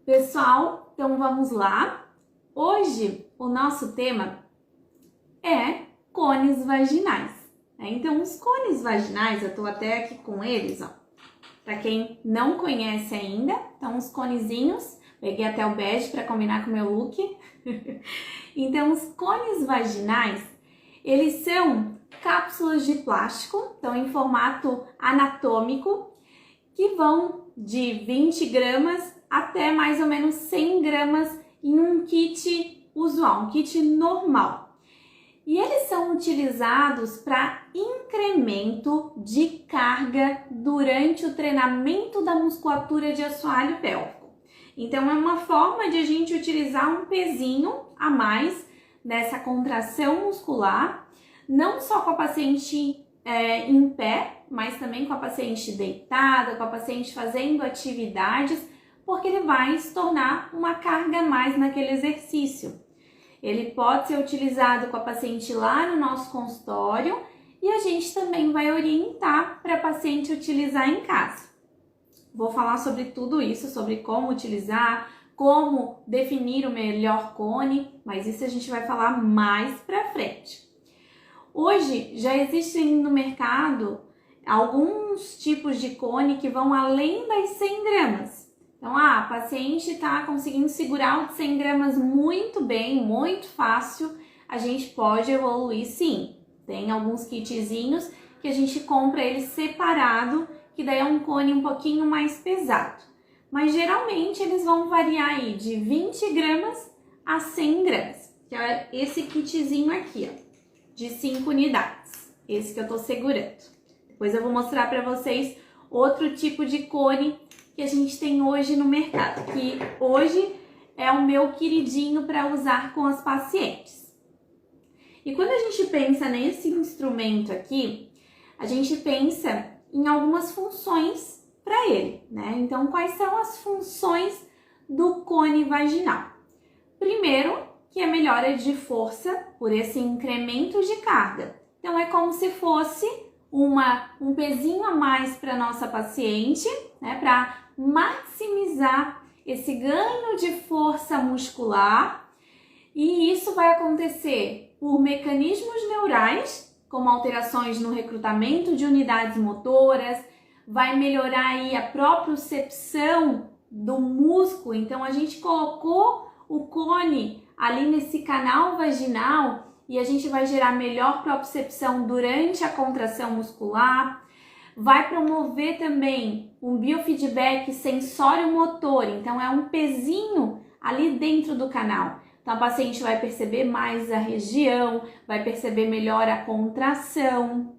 Pessoal, então vamos lá. Hoje o nosso tema é cones vaginais. Então os cones vaginais, eu tô até aqui com eles, ó. Para quem não conhece ainda, então os conezinhos, peguei até o bege para combinar com o meu look. Então os cones vaginais, eles são cápsulas de plástico, então em formato anatômico, que vão de 20 gramas até mais ou menos 100 gramas em um kit usual, um kit normal. E eles são utilizados para incremento de carga durante o treinamento da musculatura de assoalho pélvico. Então é uma forma de a gente utilizar um pezinho a mais nessa contração muscular, não só com a paciente em pé, mas também com a paciente deitada, com a paciente fazendo atividades, porque ele vai se tornar uma carga a mais naquele exercício. Ele pode ser utilizado com a paciente lá no nosso consultório e a gente também vai orientar para a paciente utilizar em casa. Vou falar sobre tudo isso, sobre como utilizar, como definir o melhor cone, mas isso a gente vai falar mais para frente. Hoje já existem no mercado alguns tipos de cone que vão além das 100 gramas. Então, a paciente está conseguindo segurar o de 100 gramas muito bem, muito fácil, a gente pode evoluir sim. Tem alguns kitzinhos que a gente compra ele separado, que daí é um cone um pouquinho mais pesado. Mas geralmente eles vão variar aí de 20 gramas a 100 gramas, que é esse kitzinho aqui, ó, de 5 unidades, esse que eu tô segurando. Depois eu vou mostrar para vocês outro tipo de cone que a gente tem hoje no mercado, que hoje é o meu queridinho para usar com as pacientes. E quando a gente pensa nesse instrumento aqui, a gente pensa em algumas funções para ele, né? Então, quais são as funções do cone vaginal? Primeiro, que é a melhora de força por esse incremento de carga. Então, é como se fosse um pezinho a mais para nossa paciente, né? Para maximizar esse ganho de força muscular, e isso vai acontecer por mecanismos neurais, como alterações no recrutamento de unidades motoras, vai melhorar aí a propriocepção do músculo. Então a gente colocou o cone ali nesse canal vaginal e a gente vai gerar melhor propriocepção durante a contração muscular. Vai promover também um biofeedback sensório-motor, então é um pezinho ali dentro do canal. Então a paciente vai perceber mais a região, vai perceber melhor a contração.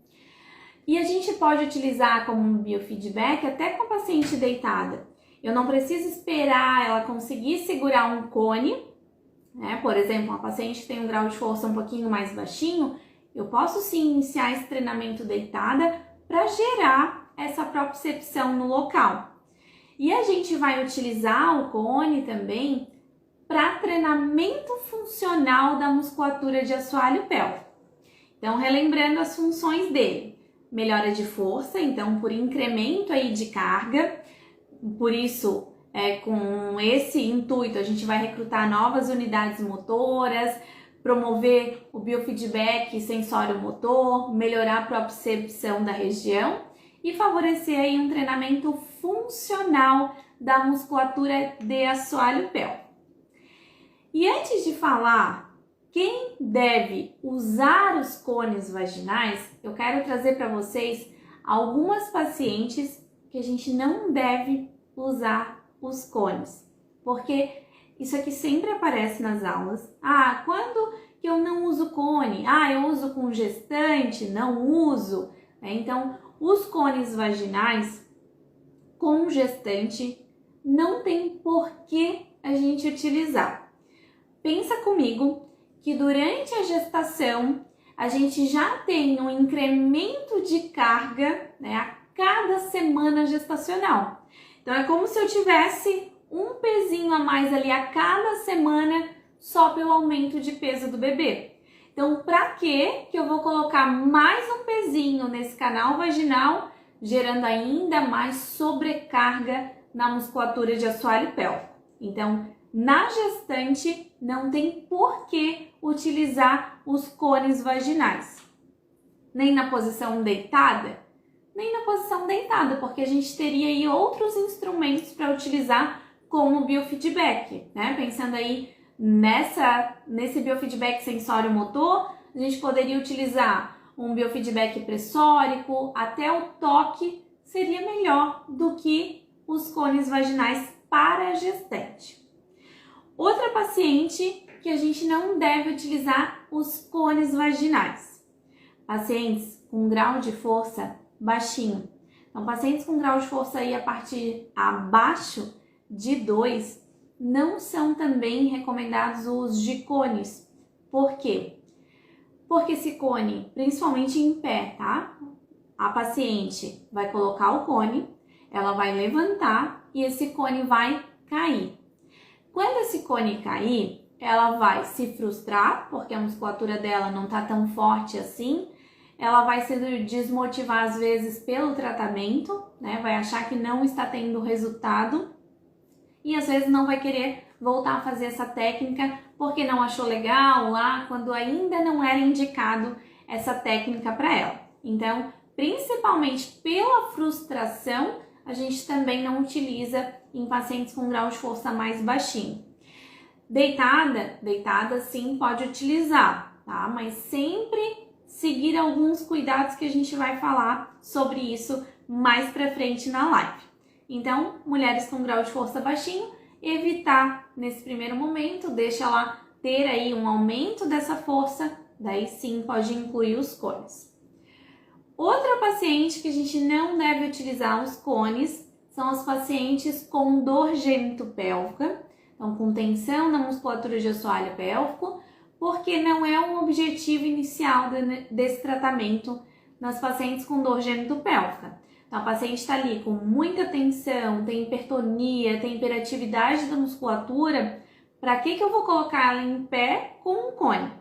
E a gente pode utilizar como um biofeedback até com a paciente deitada. Eu não preciso esperar ela conseguir segurar um cone, né? Por exemplo, uma paciente que tem um grau de força um pouquinho mais baixinho, eu posso sim iniciar esse treinamento deitada para gerar essa propriocepção no local. E a gente vai utilizar o cone também para treinamento funcional da musculatura de assoalho pélvico. Então, relembrando as funções dele. Melhora de força, então por incremento aí de carga, por isso com esse intuito a gente vai recrutar novas unidades motoras, promover o biofeedback sensório-motor, melhorar a propriocepção da região e favorecer aí um treinamento funcional da musculatura de assoalho pélvico. E antes de falar quem deve usar os cones vaginais, eu quero trazer para vocês algumas pacientes que a gente não deve usar os cones, porque isso aqui sempre aparece nas aulas. Ah, quando que eu não uso cone? Ah, eu uso com gestante, não uso. Então, os cones vaginais com gestante não tem por que a gente utilizar. Pensa comigo que durante a gestação a gente já tem um incremento de carga, né, a cada semana gestacional. Então, é como se eu tivesse um pezinho a mais ali a cada semana só pelo aumento de peso do bebê. Então, para que eu vou colocar mais um pezinho nesse canal vaginal, gerando ainda mais sobrecarga na musculatura de assoalho pélvico? Então, na gestante, não tem por que utilizar os cones vaginais. Nem na posição deitada? Nem na posição deitada, porque a gente teria aí outros instrumentos para utilizar como biofeedback, né? Pensando aí nesse biofeedback sensório-motor, a gente poderia utilizar um biofeedback pressórico, até o toque seria melhor do que os cones vaginais para a gestante. Outra paciente que a gente não deve utilizar os cones vaginais. Pacientes com grau de força baixinho. Então, pacientes com grau de força aí a partir abaixo de 2 não são também recomendados o uso de cones. Por quê? Porque esse cone, principalmente em pé, tá? A paciente vai colocar o cone, ela vai levantar e esse cone vai cair. Quando esse cone cair, ela vai se frustrar, porque a musculatura dela não tá tão forte assim. Ela vai se desmotivar às vezes pelo tratamento, né? Vai achar que não está tendo resultado e às vezes não vai querer voltar a fazer essa técnica porque não achou legal lá quando ainda não era indicado essa técnica para ela. Então, principalmente pela frustração, a gente também não utiliza em pacientes com grau de força mais baixinho. Deitada sim pode utilizar, tá? Mas sempre seguir alguns cuidados que a gente vai falar sobre isso mais pra frente na live. Então, mulheres com grau de força baixinho, evitar nesse primeiro momento, deixa ela ter aí um aumento dessa força, daí sim pode incluir os cones. Outra paciente que a gente não deve utilizar os cones são os pacientes com dor gênito-pélvica, então com tensão na musculatura de assoalho pélvico, porque não é um objetivo inicial desse tratamento nas pacientes com dor gênito-pélvica. Então, a paciente está ali com muita tensão, tem hipertonia, tem hiperatividade da musculatura, para que eu vou colocar ela em pé com um cone?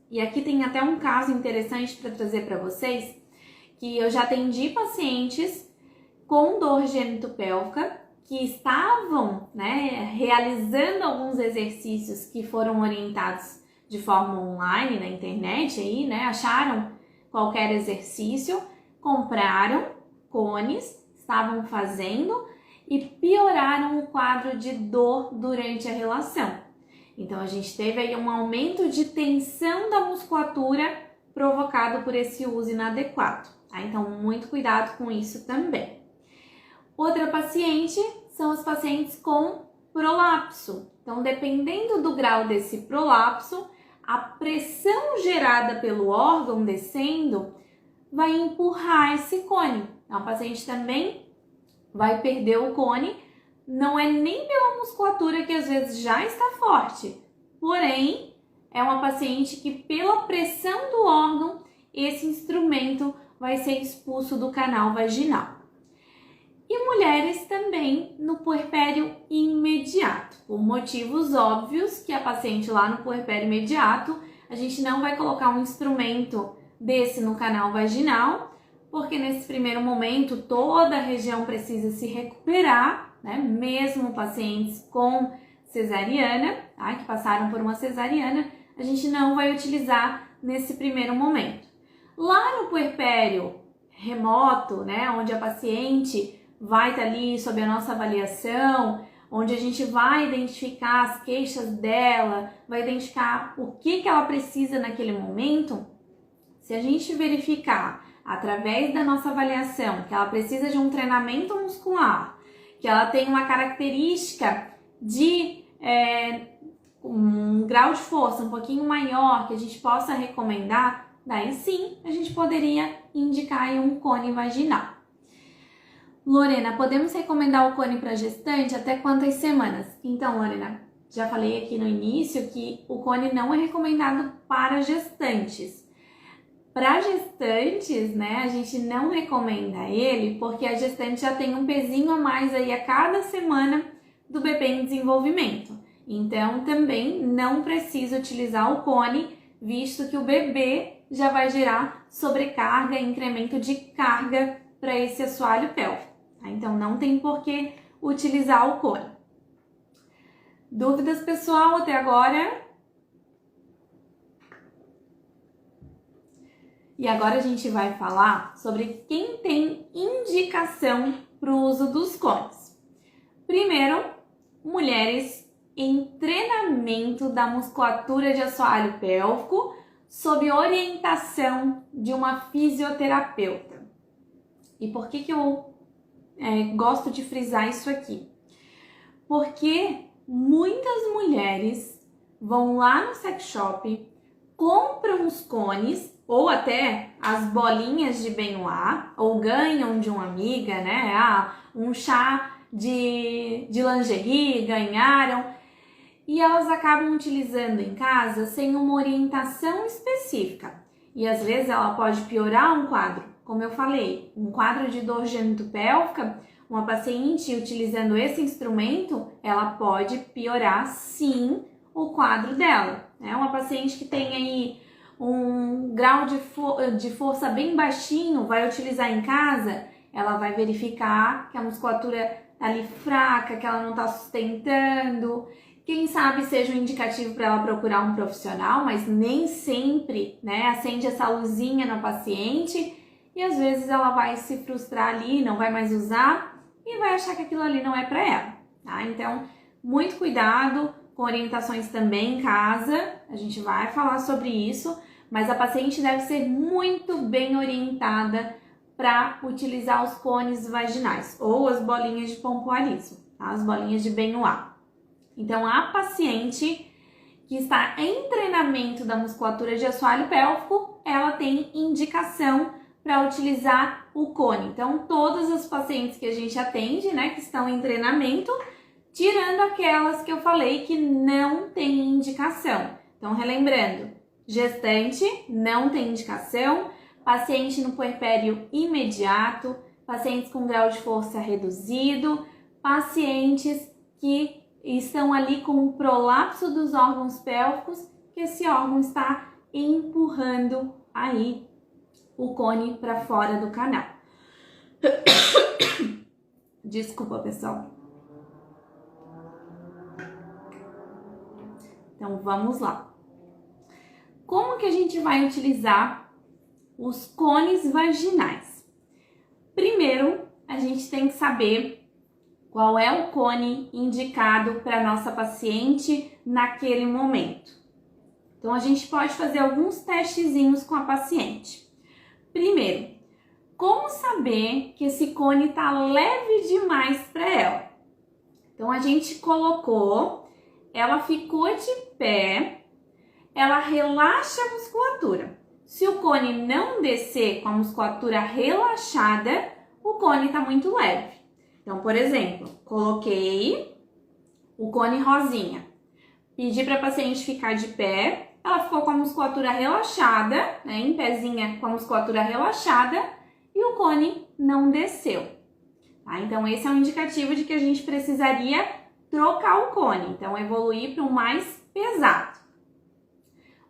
E aqui tem até um caso interessante para trazer para vocês, que eu já atendi pacientes com dor gênito-pélvica que estavam, realizando alguns exercícios que foram orientados de forma online na internet, aí, acharam qualquer exercício, compraram cones, estavam fazendo e pioraram o quadro de dor durante a relação. Então, a gente teve aí um aumento de tensão da musculatura provocado por esse uso inadequado, tá? Então, muito cuidado com isso também. Outra paciente são os pacientes com prolapso. Então, dependendo do grau desse prolapso, a pressão gerada pelo órgão descendo vai empurrar esse cone. Então, a paciente também vai perder o cone, não é nem pela musculatura que às vezes já está forte, porém é uma paciente que pela pressão do órgão, esse instrumento vai ser expulso do canal vaginal. E mulheres também no puerpério imediato, por motivos óbvios que a paciente lá no puerpério imediato, a gente não vai colocar um instrumento desse no canal vaginal, porque nesse primeiro momento toda a região precisa se recuperar, mesmo pacientes com cesariana, tá? Que passaram por uma cesariana, a gente não vai utilizar nesse primeiro momento. Lá no puerpério remoto, onde a paciente vai estar ali sob a nossa avaliação, onde a gente vai identificar as queixas dela, vai identificar o que ela precisa naquele momento. Se a gente verificar através da nossa avaliação que ela precisa de um treinamento muscular, que ela tem uma característica de um grau de força um pouquinho maior que a gente possa recomendar, daí sim a gente poderia indicar aí um cone vaginal. Lorena, podemos recomendar o cone para gestante até quantas semanas? Então, Lorena, já falei aqui no início que o cone não é recomendado para gestantes. Para gestantes, a gente não recomenda ele porque a gestante já tem um pezinho a mais aí a cada semana do bebê em desenvolvimento. Então, também não precisa utilizar o cone, visto que o bebê já vai gerar sobrecarga, incremento de carga para esse assoalho pélvico. Tá? Então, não tem por que utilizar o cone. Dúvidas, pessoal, até agora? E agora a gente vai falar sobre quem tem indicação para o uso dos cones. Primeiro, mulheres em treinamento da musculatura de assoalho pélvico sob orientação de uma fisioterapeuta. E por que eu gosto de frisar isso aqui? Porque muitas mulheres vão lá no sex shop, compram os cones ou até as bolinhas de Benoit, ou ganham de uma amiga, né? Um chá de lingerie, ganharam, e elas acabam utilizando em casa sem uma orientação específica. E às vezes ela pode piorar um quadro. Como eu falei, um quadro de dor genital-pélvica, uma paciente utilizando esse instrumento, ela pode piorar sim o quadro dela. Uma paciente que tem aí um grau de força bem baixinho, vai utilizar em casa, ela vai verificar que a musculatura tá ali fraca, que ela não está sustentando. Quem sabe seja um indicativo para ela procurar um profissional, mas nem sempre, acende essa luzinha na paciente e às vezes ela vai se frustrar ali, não vai mais usar e vai achar que aquilo ali não é para ela, tá? Então, muito cuidado com orientações também em casa, a gente vai falar sobre isso, mas a paciente deve ser muito bem orientada para utilizar os cones vaginais ou as bolinhas de pompoarismo, tá? As bolinhas de Benoit. Então, a paciente que está em treinamento da musculatura de assoalho pélvico, ela tem indicação para utilizar o cone. Então, todas as pacientes que a gente atende, que estão em treinamento, tirando aquelas que eu falei que não tem indicação. Então, relembrando, gestante não tem indicação, paciente no puerpério imediato, pacientes com grau de força reduzido, pacientes que estão ali com o prolapso dos órgãos pélvicos, que esse órgão está empurrando aí o cone para fora do canal. Desculpa, pessoal. Então, vamos lá. Como que a gente vai utilizar os cones vaginais? Primeiro, a gente tem que saber qual é o cone indicado para nossa paciente naquele momento. Então, a gente pode fazer alguns testezinhos com a paciente. Primeiro, como saber que esse cone está leve demais para ela? Então, a gente colocou, ela ficou de pé, ela relaxa a musculatura. Se o cone não descer com a musculatura relaxada, o cone está muito leve. Então, por exemplo, coloquei o cone rosinha, pedi para a paciente ficar de pé, ela ficou com a musculatura relaxada, em pezinha com a musculatura relaxada e o cone não desceu. Tá? Então, esse é um indicativo de que a gente precisaria trocar o cone, então evoluir para um mais pesado.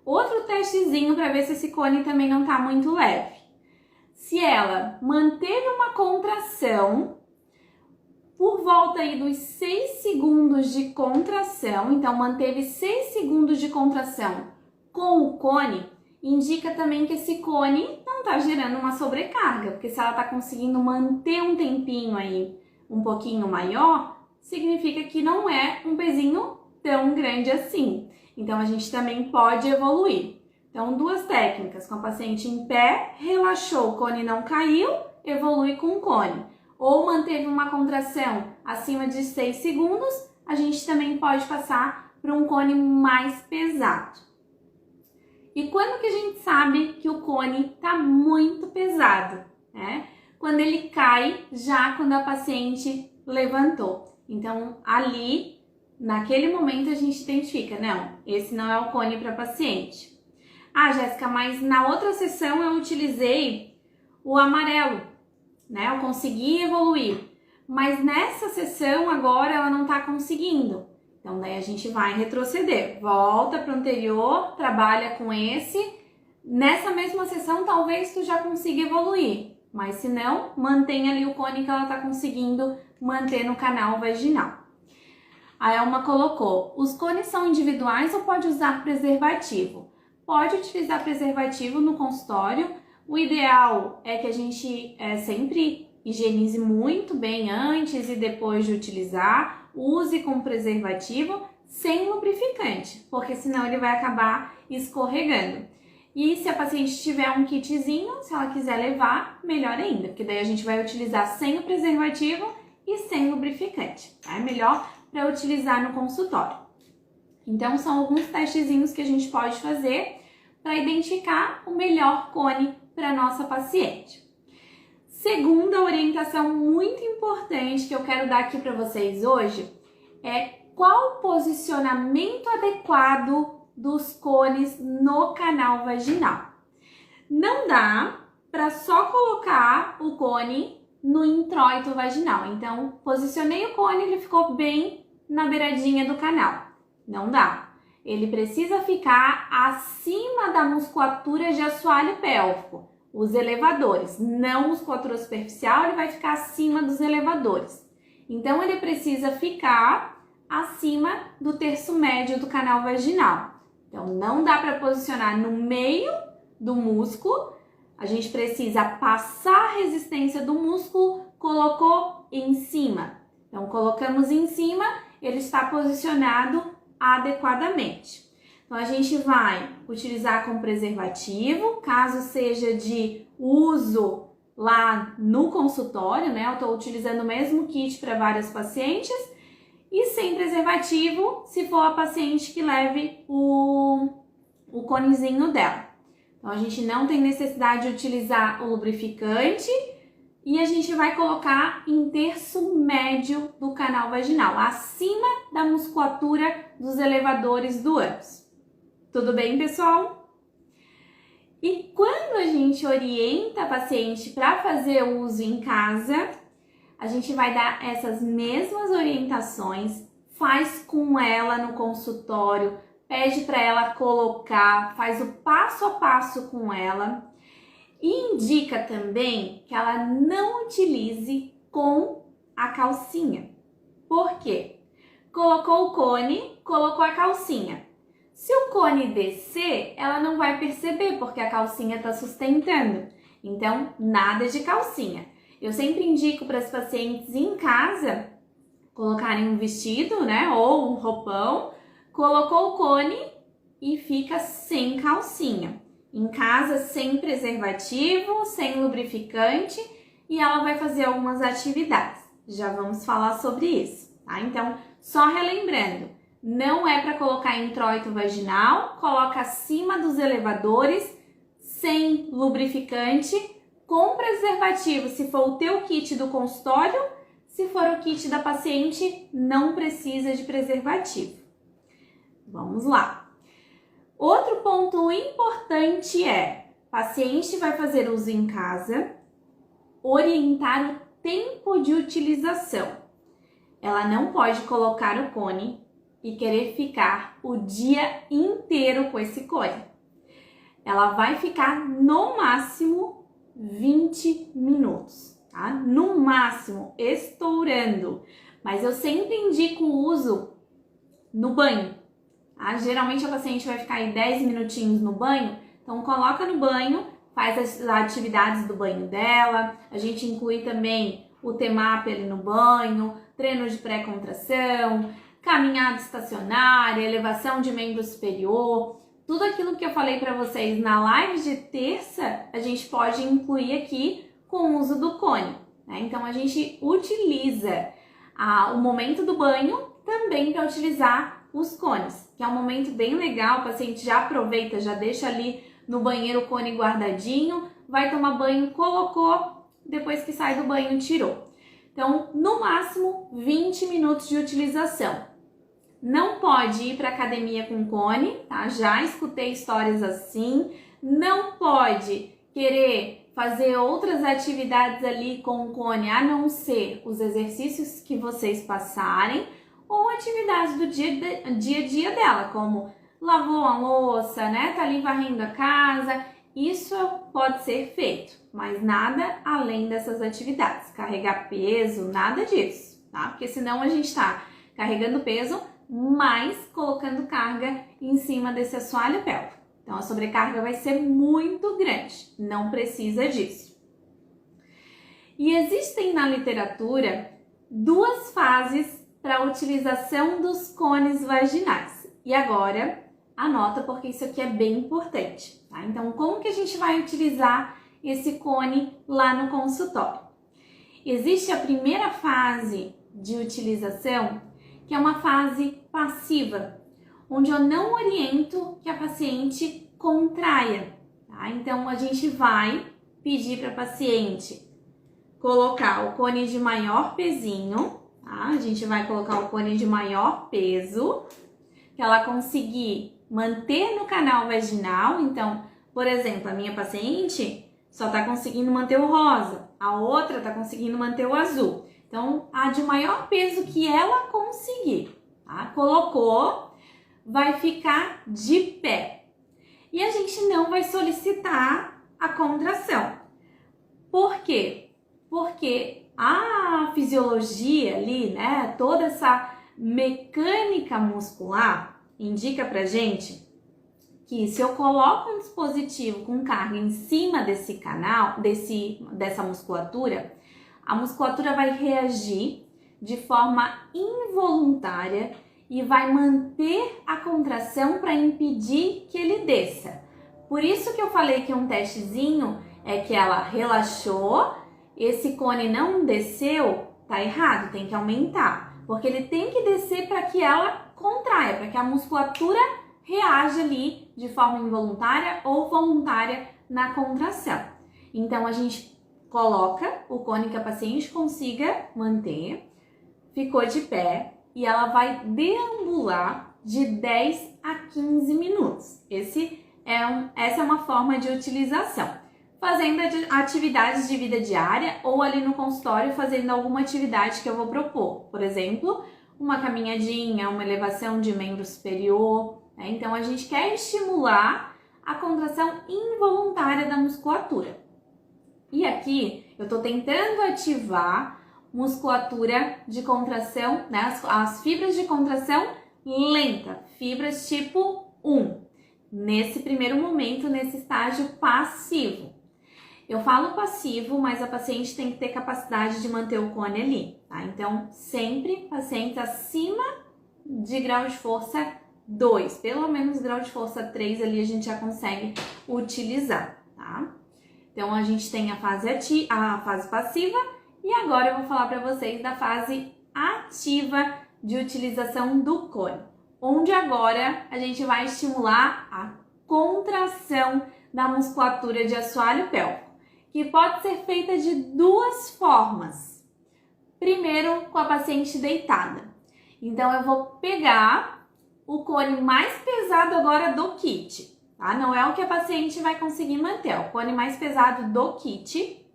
Outro testezinho para ver se esse cone também não está muito leve. Se ela manteve uma contração por volta aí dos 6 segundos de contração, então manteve 6 segundos de contração com o cone, indica também que esse cone não está gerando uma sobrecarga, porque se ela está conseguindo manter um tempinho aí um pouquinho maior, significa que não é um pezinho tão grande assim. Então, a gente também pode evoluir. Então, duas técnicas, com a paciente em pé, relaxou, o cone não caiu, evolui com o cone. Ou manteve uma contração acima de 6 segundos, a gente também pode passar para um cone mais pesado. E quando que a gente sabe que o cone está muito pesado? Quando ele cai, já quando a paciente levantou. Então, ali, naquele momento, a gente identifica, não, esse não é o cone para paciente. Ah, Jéssica, mas na outra sessão eu utilizei o amarelo, eu consegui evoluir. Mas nessa sessão agora ela não está conseguindo. Então, daí a gente vai retroceder. Volta para o anterior, trabalha com esse. Nessa mesma sessão, talvez tu já consiga evoluir. Mas se não, mantém ali o cone que ela está conseguindo manter no canal vaginal. A Elma colocou, os cones são individuais ou pode usar preservativo? Pode utilizar preservativo no consultório. O ideal é que a gente sempre higienize muito bem antes e depois de utilizar. Use com preservativo sem lubrificante, porque senão ele vai acabar escorregando. E se a paciente tiver um kitzinho, se ela quiser levar, melhor ainda, porque daí a gente vai utilizar sem o preservativo e sem lubrificante. É melhor para utilizar no consultório. Então, são alguns testezinhos que a gente pode fazer para identificar o melhor cone para nossa paciente. Segunda orientação muito importante que eu quero dar aqui para vocês hoje é qual o posicionamento adequado dos cones no canal vaginal. Não dá para só colocar o cone no introito vaginal. Então, posicionei o cone, ele ficou bem na beiradinha do canal. Não dá. Ele precisa ficar acima da musculatura de assoalho pélvico, os elevadores, não musculatura superficial, ele vai ficar acima dos elevadores. Então, ele precisa ficar acima do terço médio do canal vaginal. Então, não dá para posicionar no meio do músculo, a gente precisa passar a resistência do músculo, colocou em cima. Então, colocamos em cima, ele está posicionado adequadamente. Então, a gente vai utilizar com preservativo, caso seja de uso lá no consultório, né? Eu estou utilizando o mesmo kit para vários pacientes. E sem preservativo, se for a paciente que leve o conezinho dela. Então, a gente não tem necessidade de utilizar o lubrificante e a gente vai colocar em terço médio do canal vaginal, acima da musculatura dos elevadores do ânus. Tudo bem, pessoal? E quando a gente orienta a paciente para fazer o uso em casa, a gente vai dar essas mesmas orientações, faz com ela no consultório, pede para ela colocar, faz o passo a passo com ela e indica também que ela não utilize com a calcinha. Por quê? Colocou o cone, colocou a calcinha. Se o cone descer, ela não vai perceber porque a calcinha está sustentando. Então, nada de calcinha. Eu sempre indico para as pacientes em casa colocarem um vestido, né, ou um roupão, colocou o cone e fica sem calcinha. Em casa, sem preservativo, sem lubrificante e ela vai fazer algumas atividades. Já vamos falar sobre isso, tá? Então, só relembrando, não é para colocar em introito vaginal, coloca acima dos elevadores, sem lubrificante, com preservativo, se for o teu kit do consultório, se for o kit da paciente, não precisa de preservativo. Vamos lá. Outro ponto importante é, paciente vai fazer uso em casa, orientar o tempo de utilização. Ela não pode colocar o cone e querer ficar o dia inteiro com esse cone. Ela vai ficar no máximo 20 minutos, tá? No máximo, estourando. Mas eu sempre indico o uso no banho, tá? Geralmente a paciente vai ficar aí 10 minutinhos no banho, então coloca no banho, faz as atividades do banho dela. A gente inclui também o TEMAP ali no banho, treino de pré-contração, caminhada estacionária, elevação de membro superior. Tudo aquilo que eu falei para vocês na live de terça, a gente pode incluir aqui com o uso do cone, né? Então, a gente utiliza o momento do banho também para utilizar os cones, que é um momento bem legal, o paciente já aproveita, já deixa ali no banheiro o cone guardadinho, vai tomar banho, colocou, depois que sai do banho tirou. Então, no máximo 20 minutos de utilização. Não pode ir para academia com cone, tá? Já escutei histórias assim. Não pode querer fazer outras atividades ali com o cone, a não ser os exercícios que vocês passarem ou atividades do dia a dia dela, como lavou a louça, né? Tá ali varrendo a casa. Isso pode ser feito, mas nada além dessas atividades. Carregar peso, nada disso, tá? Porque senão a gente tá carregando peso, mas colocando carga em cima desse assoalho pélvico. Então, a sobrecarga vai ser muito grande, não precisa disso. E existem na literatura duas fases para a utilização dos cones vaginais. E agora, anota porque isso aqui é bem importante, tá? Então, como que a gente vai utilizar esse cone lá no consultório? Existe a primeira fase de utilização, que é uma fase passiva, onde eu não oriento que a paciente contraia, tá? Então, a gente vai pedir para a paciente colocar o cone de maior pezinho, tá? A gente vai colocar o cone de maior peso, que ela conseguir manter no canal vaginal. Então, por exemplo, a minha paciente só está conseguindo manter o rosa, a outra está conseguindo manter o azul. Então, a de maior peso que ela conseguir, tá? Colocou, vai ficar de pé. E a gente não vai solicitar a contração. Por quê? Porque a fisiologia ali, né, toda essa mecânica muscular indica pra gente que se eu coloco um dispositivo com carga em cima desse canal, dessa musculatura, a musculatura vai reagir de forma involuntária e vai manter a contração para impedir que ele desça. Por isso que eu falei que um testezinho é que ela relaxou, esse cone não desceu, tá errado, tem que aumentar, porque ele tem que descer para que ela contraia, para que a musculatura reaja ali de forma involuntária ou voluntária na contração. Então, a gente coloca o cone que a paciente consiga manter, ficou de pé e ela vai deambular de 10 a 15 minutos. Essa é uma forma de utilização. Fazendo atividades de vida diária ou ali no consultório fazendo alguma atividade que eu vou propor. Por exemplo, uma caminhadinha, uma elevação de membro superior. Né? Então, a gente quer estimular a contração involuntária da musculatura. E aqui, eu estou tentando ativar musculatura de contração, né? As fibras de contração lenta, fibras tipo 1. Nesse primeiro momento, nesse estágio passivo. Eu falo passivo, mas a paciente tem que ter capacidade de manter o cone ali, tá? Então, sempre pacientes acima de grau de força 2, pelo menos grau de força 3 ali a gente já consegue utilizar, tá? Então, a gente tem a fase passiva e agora eu vou falar para vocês da fase ativa de utilização do cone, onde agora a gente vai estimular a contração da musculatura de assoalho pélvico, que pode ser feita de duas formas. Primeiro, com a paciente deitada. Então, eu vou pegar o cone mais pesado agora do kit, tá? Não é o que a paciente vai conseguir manter, é o cone mais pesado do kit.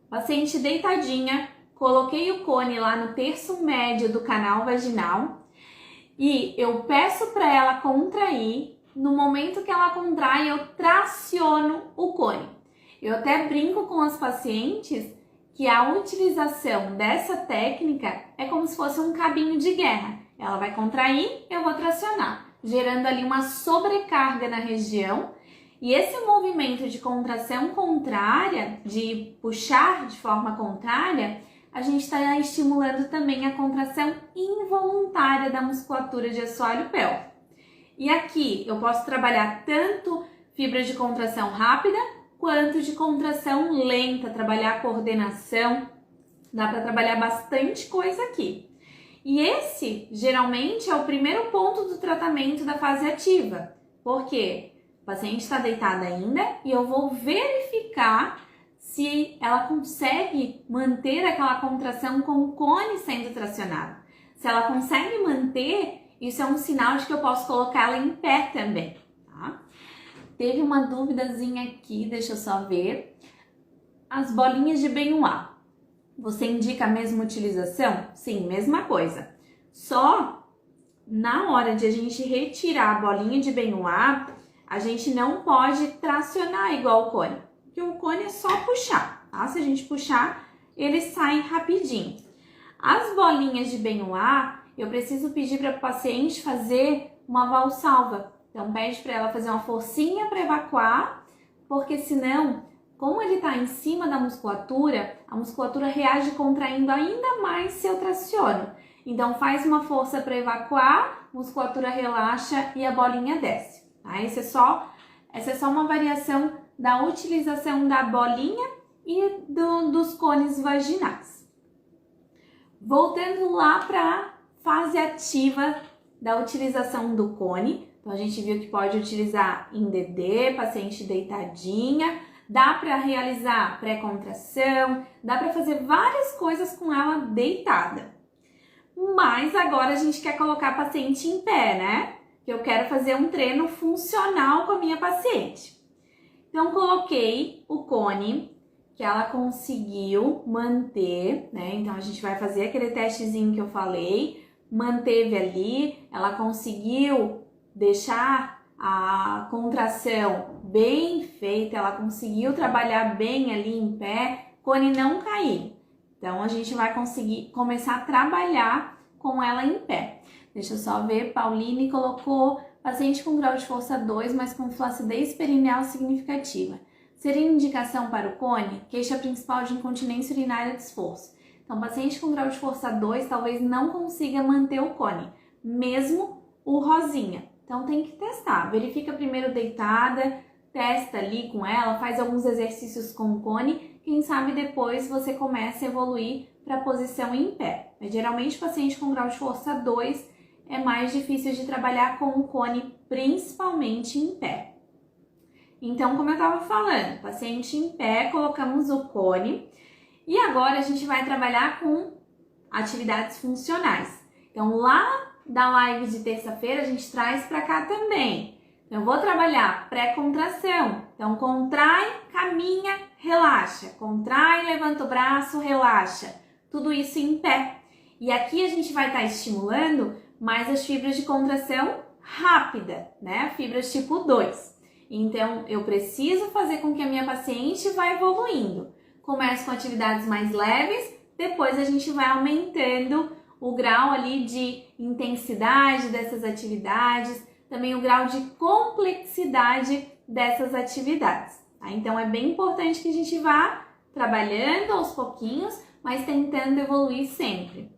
Paciente deitadinha, coloquei o cone lá no terço médio do canal vaginal e eu peço para ela contrair. No momento que ela contrai, eu traciono o cone. Eu até brinco com as pacientes que a utilização dessa técnica é como se fosse um cabinho de guerra. Ela vai contrair, eu vou tracionar, gerando ali uma sobrecarga na região. E esse movimento de contração contrária, de puxar de forma contrária, a gente está estimulando também a contração involuntária da musculatura de assoalho pélvico. E aqui eu posso trabalhar tanto fibra de contração rápida quanto de contração lenta, trabalhar a coordenação, dá para trabalhar bastante coisa aqui. E esse, geralmente, é o primeiro ponto do tratamento da fase ativa, porque o paciente está deitada ainda e eu vou verificar se ela consegue manter aquela contração com o cone sendo tracionado. Se ela consegue manter, isso é um sinal de que eu posso colocá-la em pé também, tá? Teve uma duvidazinha aqui, deixa eu só ver. As bolinhas de Benoit, você indica a mesma utilização? Sim, mesma coisa. Só na hora de a gente retirar a bolinha de Benoit, a gente não pode tracionar igual o cone, porque o cone é só puxar, tá? Se a gente puxar, ele sai rapidinho. As bolinhas de Benoit, eu preciso pedir para a paciente fazer uma valsalva. Então, pede para ela fazer uma forcinha para evacuar, porque senão, como ele está em cima da musculatura, a musculatura reage contraindo ainda mais se eu traciono. Então, faz uma força para evacuar, musculatura relaxa e a bolinha desce. Tá? Essa é só uma variação da utilização da bolinha e dos cones vaginais. Voltando lá para a fase ativa da utilização do cone. Então, a gente viu que pode utilizar em DD, paciente deitadinha, dá para realizar pré-contração, dá para fazer várias coisas com ela deitada. Mas agora a gente quer colocar a paciente em pé, né? Eu quero fazer um treino funcional com a minha paciente. Então, coloquei o cone que ela conseguiu manter, né? Então, a gente vai fazer aquele testezinho que eu falei, manteve ali, ela conseguiu deixar a contração bem feita, ela conseguiu trabalhar bem ali em pé, cone não cair. Então, a gente vai conseguir começar a trabalhar com ela em pé. Deixa eu só ver, Pauline colocou paciente com grau de força 2, mas com flacidez perineal significativa. Seria indicação para o cone? Queixa principal de incontinência urinária de esforço. Então, paciente com grau de força 2 talvez não consiga manter o cone, mesmo o rosinha. Então, tem que testar. Verifica primeiro deitada, testa ali com ela, faz alguns exercícios com o cone. Quem sabe depois você começa a evoluir para a posição em pé. Mas, geralmente, paciente com grau de força 2 é mais difícil de trabalhar com o cone, principalmente em pé. Então, como eu estava falando, paciente em pé, colocamos o cone e agora a gente vai trabalhar com atividades funcionais. Então, lá da live de terça-feira, a gente traz para cá também. Então, eu vou trabalhar pré-contração. Então, contrai, caminha, relaxa. Contrai, levanta o braço, relaxa. Tudo isso em pé. E aqui a gente vai estar estimulando mais as fibras de contração rápida, né? Fibras tipo 2. Então, eu preciso fazer com que a minha paciente vá evoluindo. Começo com atividades mais leves, depois a gente vai aumentando o grau ali de intensidade dessas atividades, também o grau de complexidade dessas atividades. Tá? Então, é bem importante que a gente vá trabalhando aos pouquinhos, mas tentando evoluir sempre.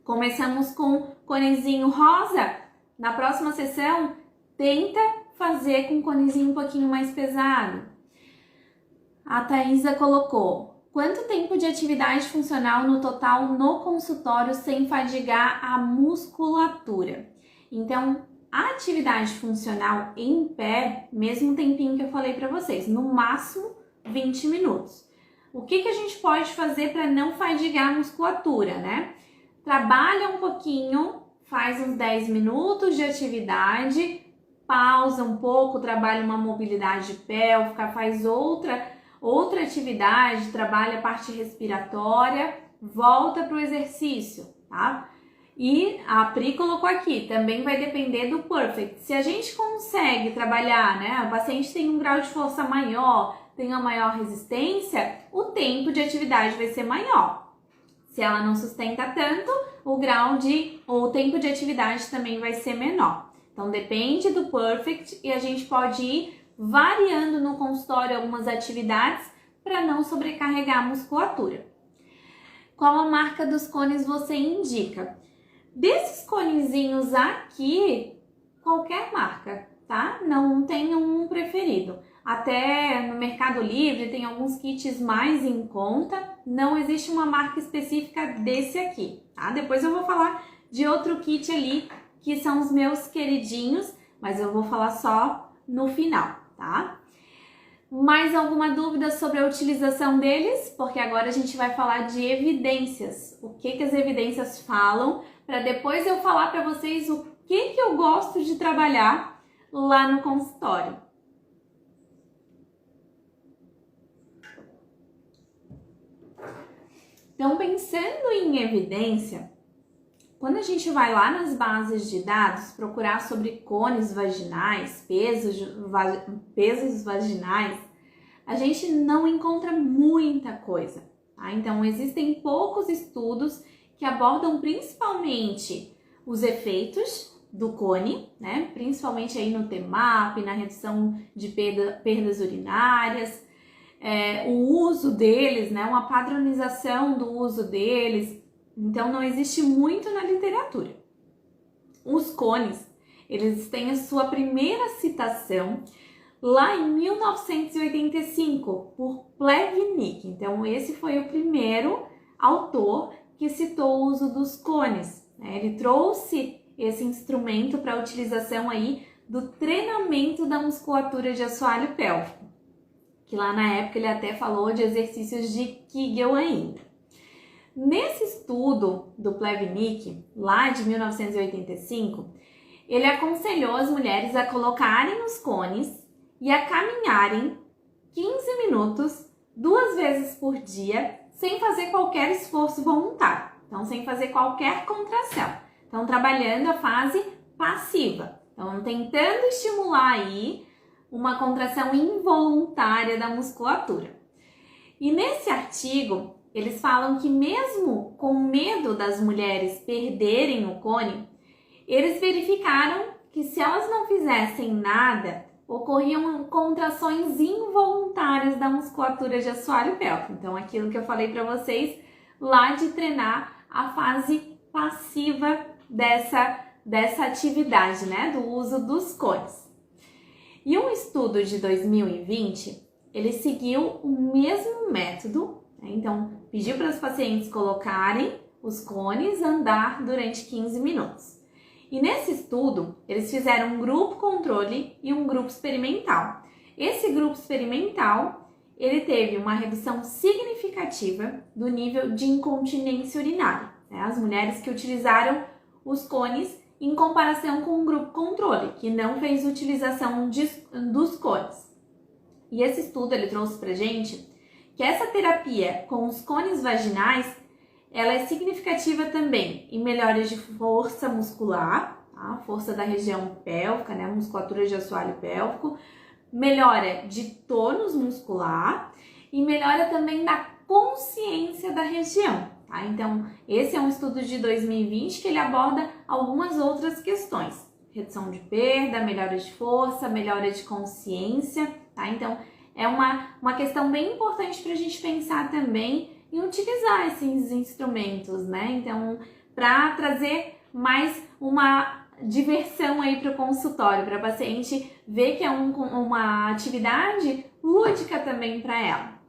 Começamos com conezinho rosa. Na próxima sessão, tenta fazer com um conezinho um pouquinho mais pesado. A Thaisa colocou: quanto tempo de atividade funcional no total no consultório sem fadigar a musculatura? Então, a atividade funcional em pé, mesmo tempinho que eu falei para vocês, no máximo 20 minutos. O que a gente pode fazer para não fadigar a musculatura, né? Trabalha um pouquinho, faz uns 10 minutos de atividade, pausa um pouco, trabalha uma mobilidade pélvica, faz outra atividade, trabalha a parte respiratória, volta para o exercício, tá? E a Pri colocou aqui, também vai depender do perfect. Se a gente consegue trabalhar, né? O paciente tem um grau de força maior, tem uma maior resistência, o tempo de atividade vai ser maior. Se ela não sustenta tanto, o tempo de atividade também vai ser menor. Então, depende do perfect e a gente pode ir variando no consultório algumas atividades para não sobrecarregar a musculatura. Qual a marca dos cones você indica? Desses conezinhos aqui, qualquer marca, tá? Não tem um preferido. Até no Mercado Livre tem alguns kits mais em conta, não existe uma marca específica desse aqui, tá? Depois eu vou falar de outro kit ali, que são os meus queridinhos, mas eu vou falar só no final, tá? Mais alguma dúvida sobre a utilização deles? Porque agora a gente vai falar de evidências. O que as evidências falam, para depois eu falar para vocês o que eu gosto de trabalhar lá no consultório. Então, pensando em evidência, quando a gente vai lá nas bases de dados procurar sobre cones vaginais, pesos vaginais, a gente não encontra muita coisa, tá? Então, existem poucos estudos que abordam principalmente os efeitos do cone, né? Principalmente aí no TMAP, na redução de perdas urinárias, o uso deles, né? Uma padronização do uso deles. Então, não existe muito na literatura. Os cones, eles têm a sua primeira citação lá em 1985, por Plevnik. Então, esse foi o primeiro autor que citou o uso dos cones, né? Ele trouxe esse instrumento para a utilização aí do treinamento da musculatura de assoalho pélvico, que lá na época ele até falou de exercícios de Kegel ainda. Nesse estudo do Plevnik, lá de 1985, ele aconselhou as mulheres a colocarem os cones e a caminharem 15 minutos, 2 vezes por dia, sem fazer qualquer esforço voluntário. Então, sem fazer qualquer contração. Então, trabalhando a fase passiva. Então, tentando estimular aí uma contração involuntária da musculatura. E nesse artigo, eles falam que mesmo com medo das mulheres perderem o cone, eles verificaram que se elas não fizessem nada, ocorriam contrações involuntárias da musculatura de assoalho pélvico. Então, aquilo que eu falei para vocês lá de treinar a fase passiva dessa atividade, né, do uso dos cones. E um estudo de 2020, ele seguiu o mesmo método, né? Então, pediu para os pacientes colocarem os cones e andar durante 15 minutos. E nesse estudo, eles fizeram um grupo controle e um grupo experimental. Esse grupo experimental, ele teve uma redução significativa do nível de incontinência urinária, né? As mulheres que utilizaram os cones em comparação com o grupo controle, que não fez utilização dos cones. E esse estudo, ele trouxe pra gente que essa terapia com os cones vaginais, ela é significativa também em melhoras de força muscular, tá? Força da região pélvica, né? Musculatura de assoalho pélvico, melhora de tônus muscular e melhora também da consciência da região, tá? Então, esse é um estudo de 2020 que ele aborda algumas outras questões. Redução de perda, melhora de força, melhora de consciência, tá? Então, é uma questão bem importante para a gente pensar também em utilizar esses instrumentos, né? Então, para trazer mais uma diversão aí para o consultório, para a paciente ver que é uma atividade lúdica também para ela.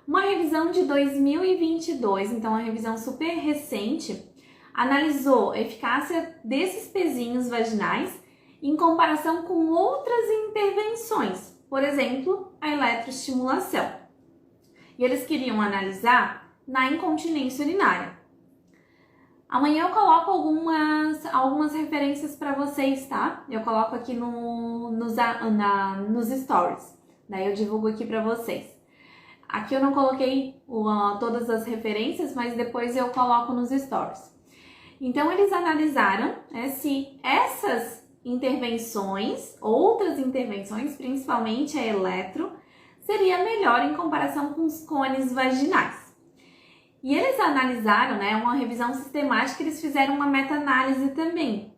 Uma revisão de 2022, então uma revisão super recente, analisou a eficácia desses pezinhos vaginais em comparação com outras intervenções, por exemplo, a eletroestimulação. E eles queriam analisar na incontinência urinária. Amanhã eu coloco algumas referências para vocês, tá? Eu coloco aqui nos stories, daí eu divulgo aqui para vocês. Aqui eu não coloquei todas as referências, mas depois eu coloco nos stories. Então, eles analisaram, né, se essas intervenções, outras intervenções, principalmente a eletro, seria melhor em comparação com os cones vaginais. E eles analisaram, né, uma revisão sistemática, eles fizeram uma meta-análise também.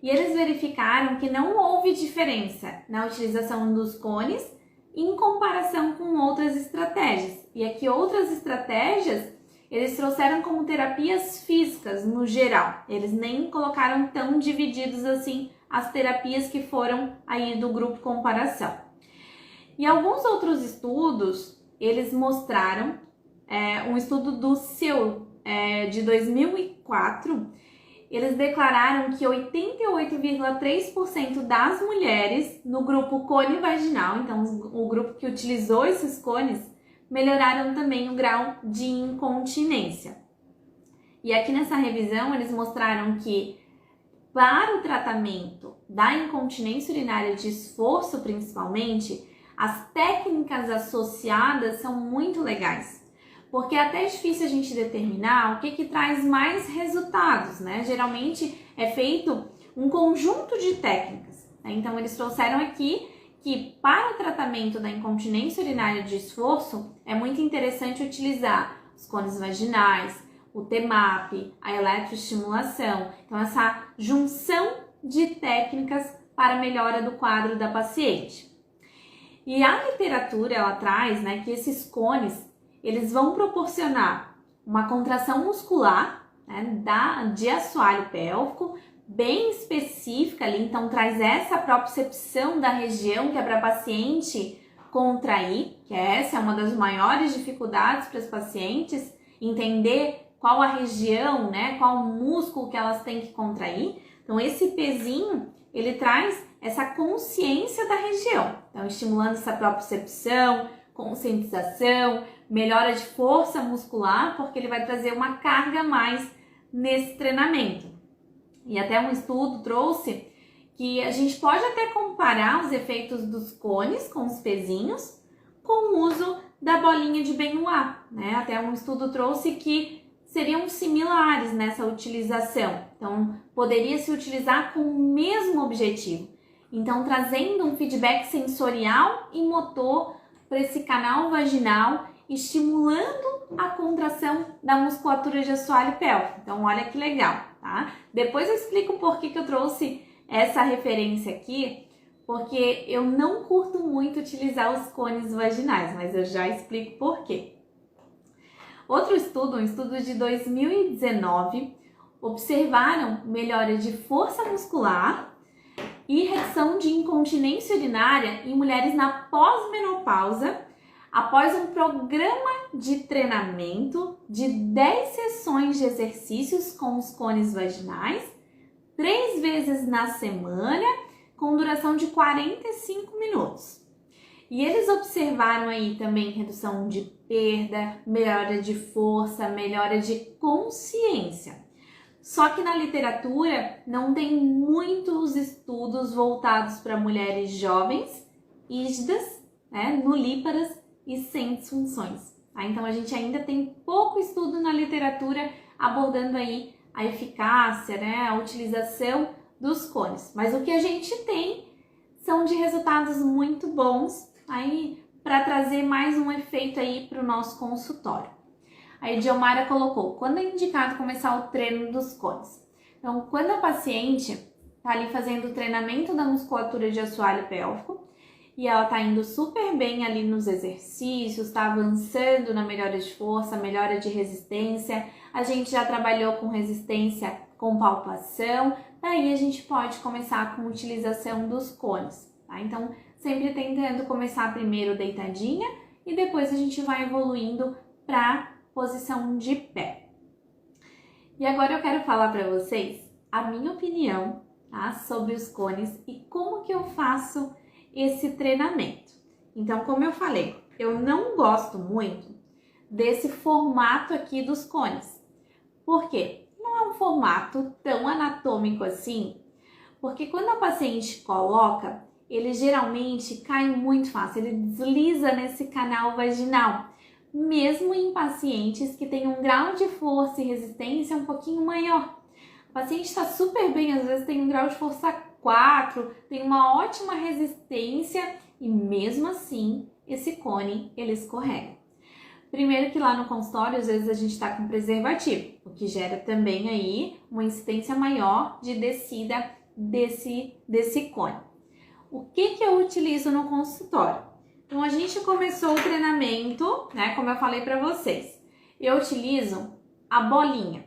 E eles verificaram que não houve diferença na utilização dos cones em comparação com outras estratégias. E aqui outras estratégias, eles trouxeram como terapias físicas no geral. Eles nem colocaram tão divididos assim as terapias que foram aí do grupo comparação. E alguns outros estudos, eles mostraram, um estudo do Seul, de 2004, eles declararam que 88,3% das mulheres no grupo cone vaginal, então o grupo que utilizou esses cones, melhoraram também o grau de incontinência. E aqui nessa revisão eles mostraram que para o tratamento da incontinência urinária de esforço principalmente, as técnicas associadas são muito legais. Porque é até difícil a gente determinar o que traz mais resultados, né? Geralmente é feito um conjunto de técnicas, né? Então, eles trouxeram aqui que para o tratamento da incontinência urinária de esforço é muito interessante utilizar os cones vaginais, o TMAP, a eletroestimulação. Então, essa junção de técnicas para a melhora do quadro da paciente. E a literatura, ela traz, né, que esses cones, eles vão proporcionar uma contração muscular, né, de assoalho pélvico, bem específica ali, então traz essa propriocepção da região que é para a paciente contrair, que essa é uma das maiores dificuldades para as pacientes, entender qual a região, né, qual o músculo que elas têm que contrair. Então esse pezinho, ele traz essa consciência da região, então estimulando essa propriocepção, conscientização, melhora de força muscular, porque ele vai trazer uma carga a mais nesse treinamento. E até um estudo trouxe que a gente pode até comparar os efeitos dos cones com os pezinhos com o uso da bolinha de Benoit, né? Até um estudo trouxe que seriam similares nessa utilização. Então, poderia se utilizar com o mesmo objetivo. Então, trazendo um feedback sensorial e motor para esse canal vaginal, estimulando a contração da musculatura de assoalho pélvico. Então, olha que legal, tá? Depois eu explico por que eu trouxe essa referência aqui, porque eu não curto muito utilizar os cones vaginais, mas eu já explico por quê. Outro estudo, um estudo de 2019, observaram melhora de força muscular e redução de incontinência urinária em mulheres na pós-menopausa após um programa de treinamento de 10 sessões de exercícios com os cones vaginais, 3 vezes na semana, com duração de 45 minutos. E eles observaram aí também redução de perda, melhora de força, melhora de consciência. Só que na literatura não tem muitos estudos voltados para mulheres jovens, rígidas, né, nulíparas e sem disfunções. Tá? Então a gente ainda tem pouco estudo na literatura abordando aí a eficácia, né, a utilização dos cones. Mas o que a gente tem são de resultados muito bons aí para trazer mais um efeito aí para o nosso consultório. A Ediomara colocou, quando é indicado começar o treino dos cones? Então, quando a paciente está ali fazendo o treinamento da musculatura de assoalho pélvico e ela está indo super bem ali nos exercícios, está avançando na melhora de força, melhora de resistência, a gente já trabalhou com resistência com palpação, daí a gente pode começar com a utilização dos cones, tá? Então, sempre tentando começar primeiro deitadinha e depois a gente vai evoluindo para posição de pé. E agora eu quero falar para vocês a minha opinião, tá, sobre os cones e como que eu faço esse treinamento. Então, como eu falei, eu não gosto muito desse formato aqui dos cones. Por quê? Não é um formato tão anatômico assim, porque quando a paciente coloca, ele geralmente cai muito fácil, ele desliza nesse canal vaginal, mesmo em pacientes que têm um grau de força e resistência um pouquinho maior. O paciente está super bem, às vezes tem um grau de força 4, tem uma ótima resistência e mesmo assim esse cone ele escorrega. Primeiro que lá no consultório às vezes a gente está com preservativo, o que gera também aí uma incidência maior de descida desse cone. O que eu utilizo no consultório? Então, a gente começou o treinamento, né, como eu falei para vocês. Eu utilizo a bolinha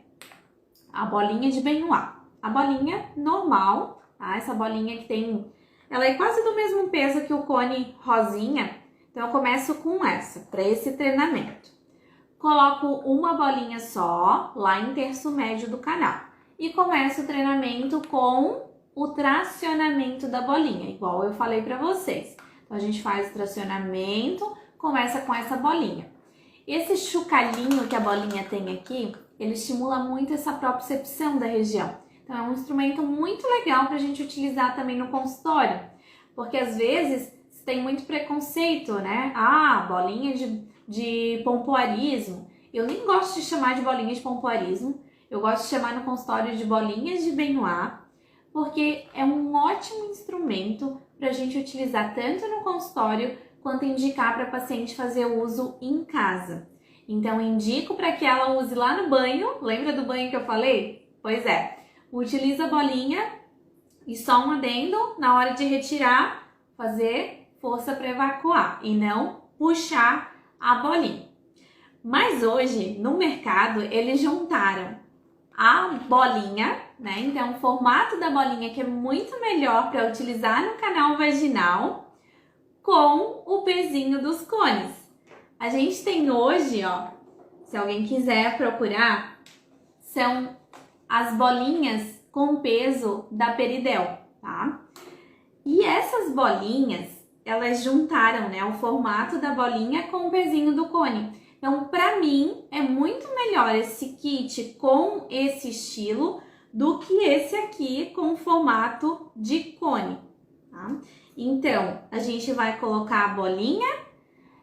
de Benoit. A bolinha normal, tá? Essa bolinha que tem, ela é quase do mesmo peso que o cone rosinha. Então, eu começo com essa, para esse treinamento. Coloco uma bolinha só, lá em terço médio do canal. E começo o treinamento com o tracionamento da bolinha, igual eu falei para vocês. Então, a gente faz o tracionamento, começa com essa bolinha. Esse chocalhinho que a bolinha tem aqui, ele estimula muito essa propriocepção da região. Então, é um instrumento muito legal para a gente utilizar também no consultório. Porque, às vezes, tem muito preconceito, né? Ah, bolinha de pompoarismo. Eu nem gosto de chamar de bolinha de pompoarismo. Eu gosto de chamar no consultório de bolinhas de Benoit, porque é um ótimo instrumento para a gente utilizar tanto no consultório quanto indicar para a paciente fazer uso em casa. Então, indico para que ela use lá no banho. Lembra do banho que eu falei? Pois é, utiliza a bolinha e só um adendo, na hora de retirar, fazer força para evacuar e não puxar a bolinha. Mas hoje, no mercado, eles juntaram a bolinha, né? Então, o formato da bolinha, que é muito melhor para utilizar no canal vaginal, com o pezinho dos cones. A gente tem hoje, ó, se alguém quiser procurar, são as bolinhas com peso da Peridel, tá? E essas bolinhas, elas juntaram, né, o formato da bolinha com o pezinho do cone. Então, pra mim, é muito melhor esse kit com esse estilo do que esse aqui com formato de cone, tá? Então, a gente vai colocar a bolinha.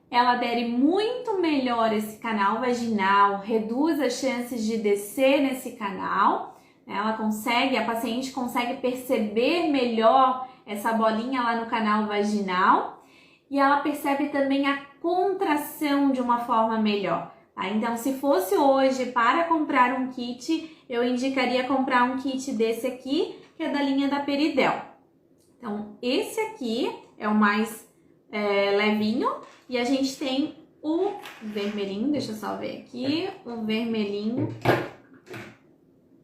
Ela adere muito melhor esse canal vaginal, reduz as chances de descer nesse canal. A paciente consegue perceber melhor essa bolinha lá no canal vaginal e ela percebe também a contração de uma forma melhor, tá? Então, se fosse hoje para comprar um kit, eu indicaria comprar um kit desse aqui, que é da linha da Peridel. Então, esse aqui é o mais levinho e a gente tem o vermelhinho, deixa eu só ver aqui, o vermelhinho,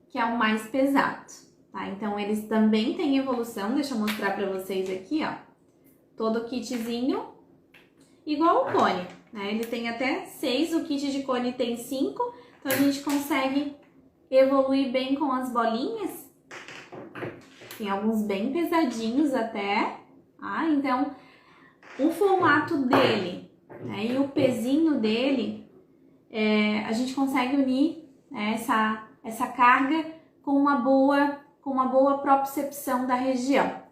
que é o mais pesado, tá? Então, eles também têm evolução, deixa eu mostrar pra vocês aqui, ó, todo o kitzinho, igual o cone, né? Ele tem até 6, o kit de cone tem 5, então a gente consegue evoluir bem com as bolinhas, tem alguns bem pesadinhos até, tá? Então, o formato dele, né, e o pezinho dele, a gente consegue unir, né, essa carga com uma boa propriocepção da região.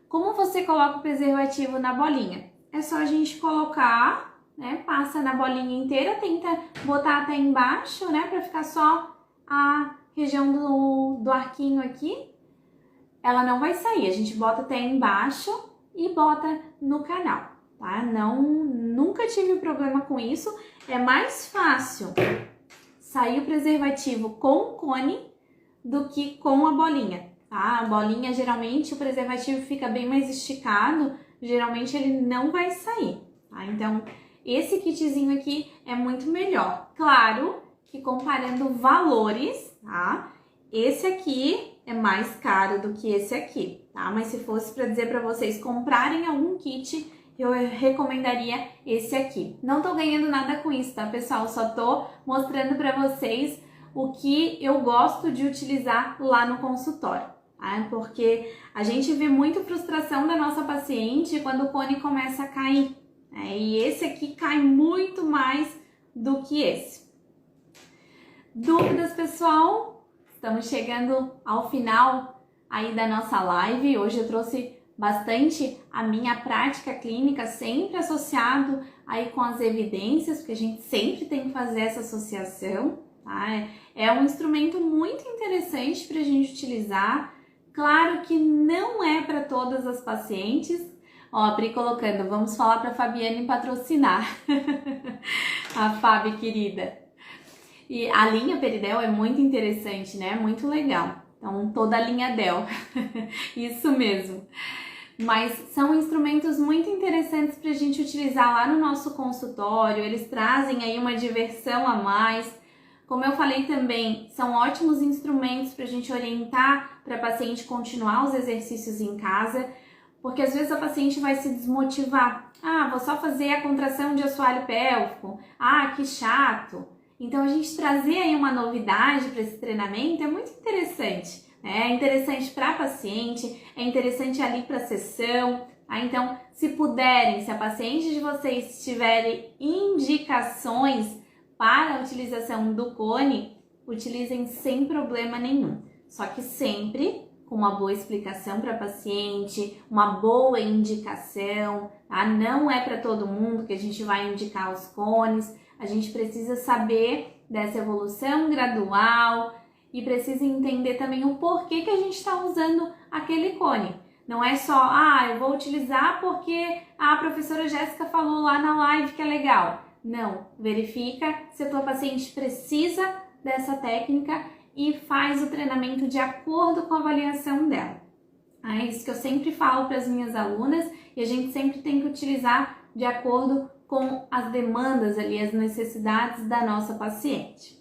Como você coloca o preservativo na bolinha? É só a gente colocar, né, passa na bolinha inteira, tenta botar até embaixo, né, para ficar só a região do arquinho aqui. Ela não vai sair, a gente bota até embaixo e bota no canal, tá? Nunca tive problema com isso. É mais fácil sair o preservativo com o cone do que com a bolinha, tá? A bolinha, geralmente, o preservativo fica bem mais esticado, geralmente ele não vai sair, tá? Então, esse kitzinho aqui é muito melhor. Claro que comparando valores, tá? Esse aqui é mais caro do que esse aqui, tá? Mas se fosse para dizer para vocês comprarem algum kit, eu recomendaria esse aqui. Não tô ganhando nada com isso, tá, pessoal? Só tô mostrando para vocês o que eu gosto de utilizar lá no consultório, tá? Porque a gente vê muita frustração da nossa paciente quando o cone começa a cair, né? E esse aqui cai muito mais do que esse. Dúvidas, pessoal? Estamos chegando ao final aí da nossa live. Hoje eu trouxe bastante a minha prática clínica, sempre associado aí com as evidências, porque a gente sempre tem que fazer essa associação, tá? É um instrumento muito interessante para a gente utilizar. Claro que não é para todas as pacientes. Ó, a Pri colocando, vamos falar para a Fabiane patrocinar. A Fabi querida. E a linha Peridel é muito interessante, né? Muito legal. Então, toda a linha Del. Isso mesmo. Mas são instrumentos muito interessantes para a gente utilizar lá no nosso consultório. Eles trazem aí uma diversão a mais. Como eu falei também, são ótimos instrumentos para a gente orientar para a paciente continuar os exercícios em casa. Porque às vezes a paciente vai se desmotivar. Ah, vou só fazer a contração de assoalho pélvico. Ah, que chato. Então, a gente trazer aí uma novidade para esse treinamento é muito interessante, né? É interessante para a paciente, é interessante ali para a sessão, tá? Então, se puderem, se a paciente de vocês tiverem indicações para a utilização do cone, utilizem sem problema nenhum. Só que sempre com uma boa explicação para a paciente, uma boa indicação, tá? Não é para todo mundo que a gente vai indicar os cones. A gente precisa saber dessa evolução gradual e precisa entender também o porquê que a gente está usando aquele cone. Não é só, eu vou utilizar porque a professora Jéssica falou lá na live que é legal. Não, verifica se a tua paciente precisa dessa técnica e faz o treinamento de acordo com a avaliação dela. É isso que eu sempre falo para as minhas alunas e a gente sempre tem que utilizar de acordo com as demandas ali, as necessidades da nossa paciente.